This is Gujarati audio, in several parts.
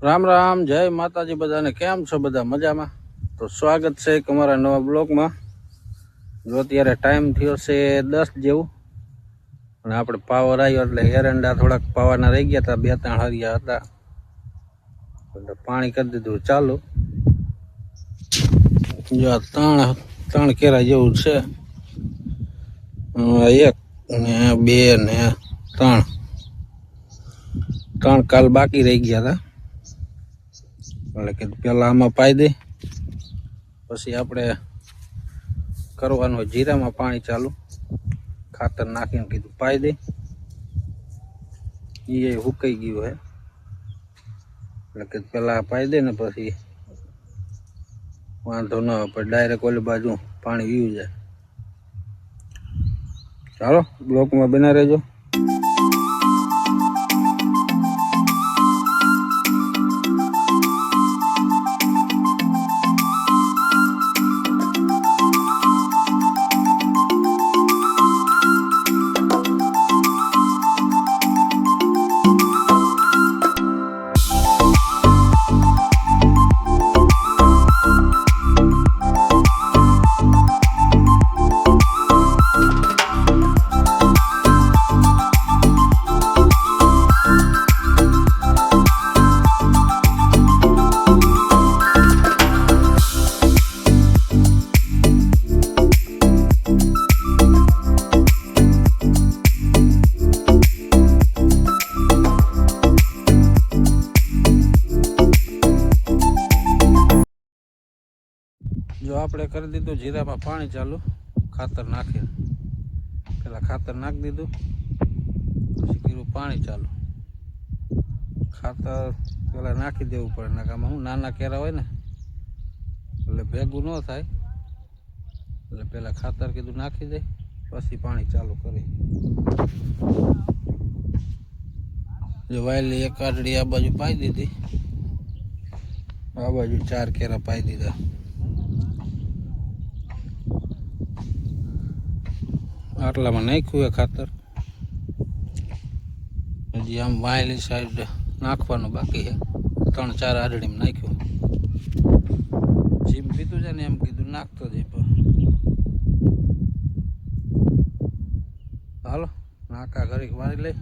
રામ રામ, જય માતાજી બધાને. કેમ છો બધા? મજામાં? તો સ્વાગત છે એક અમારા નવા બ્લોગમાં. જો અત્યારે ટાઈમ થયો છે 10 જેવું અને આપણે પાવર આવ્યો એટલે એરંડા થોડાક પાવાના રહી ગયા હતા, 2-3 હરિયા હતા એટલે પાણી કરી દીધું ચાલુ. જો ત્રણ કેરા જેવું છે, 1 ને 2 ને 3 કાલ બાકી રહી ગયા હતા એટલે કે પેલા આમાં પાઈ દે, પછી આપણે કરવાનું જીરામાં પાણી ચાલુ, ખાતર નાખીને કીધું પાઈ દે. એ હુકાઈ ગયું હે એટલે કે પેલા પાઈ દે ને પછી વાંધો ન આવે, પણ ડાયરેક્ટ ઓલી બાજુ પાણી વીયું જાય. ચાલો બ્લોકમાં બના રહેજો. જો આપણે કરી દીધું જીરામાં પાણી ચાલુ, ખાતર નાખીને પેલા ખાતર નાખી દીધું, પછી કર્યું પાણી ચાલુ. ખાતર પેલા નાખી દેવું પડે, નાકામાં હું નાના કેરા હોય ને એટલે ભેગું ન થાય, એટલે પેલા ખાતર કીધું નાખી દે, પછી પાણી ચાલુ કરી. જો વાયલી એક આટડી આ બાજુ પાઈ દીધી, આ બાજુ 4 કેરા પાઈ દીધા. આટલામાં નાખ્યું એ ખાતર, હજી આમ વાયલી સાઈડ નાખવાનું બાકી છે, 3-4 આડડીમાં નાખ્યું. જીમ પીતું છે ને એમ કીધું નાખતો જઈ. હાલો નાકા ઘડીક વાળી લઈ.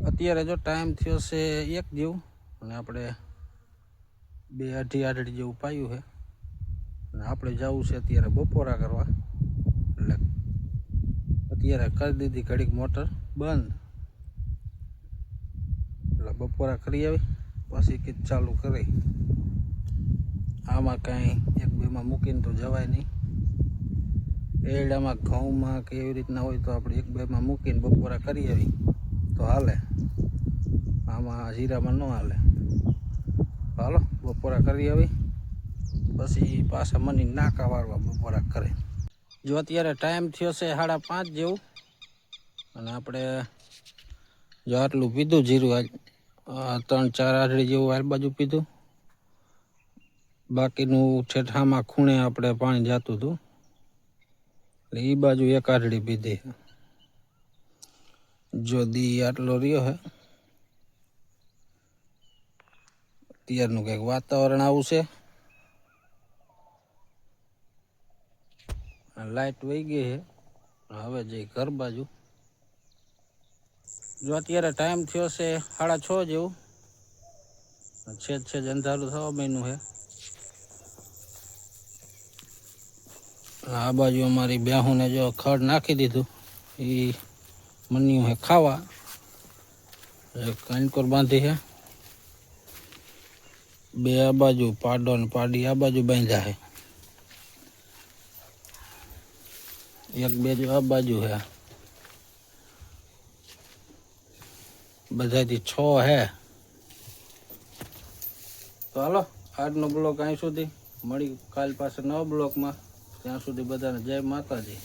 અત્યારે જો ટાઈમ થયો છે 1 જેવું અને આપણે 2-2.5 આડડી જેવું પાયું છે અને આપણે જવું છે અત્યારે બપોરા કરવા. એટલે અત્યારે કરી દીધી ઘડીક મોટર બંધ, એટલે બપોરા કરી આવી પછી કીધ ચાલુ કરી. આમાં કાંઈ 1-2માં મૂકીને તો જવાય નહીં. એડામાં ઘઉંમાં કે એવી રીતના હોય તો આપણે 1-2માં મૂકીને બપોરા કરી આવી તો હાલે, આમાં જીરામાં ન હાલે. હાલો બપોરા કરી આવી પછી પાછા મની નાકા વાળવા બપોરા કરે. જો અત્યારે ટાઈમ થયો છે 5:30 જેવું, અને આપણે જો આટલું પીધું જીરું, 3-4 આઢળી જેવું આ બાજુ પીધું. બાકીનું ઠેઠામાં ખૂણે આપણે પાણી જાતું હતું, એટલે એ બાજુ 1 આઢળી પીધી. જો દી આટલો રહ્યો હે. અત્યારનું કંઈક વાતાવરણ આવું છે. લાઈટ વહી ગઈ છે, હવે જઈ ઘર બાજુ. જો અત્યારે ટાઈમ થયો છે 6:30 જેવું, છેજ અંધારું થવા માંડ્યું છે. આ બાજુ અમારી બ્યાહુને જો ખડ નાખી દીધું, એ મન્યું હે ખાવા. કાનકોર બાંધી છે, 2 આ બાજુ, પાડો ને પાડી આ બાજુ બાંધ્યા છે. 1-2 જો આ બાજુ છે, બધાથી 6 હે. તો હાલો, આજનો બ્લોગ અહીં સુધી. મળી કાલ પાસે નવા બ્લોગમાં. ત્યાં સુધી બધાને જય માતાજી.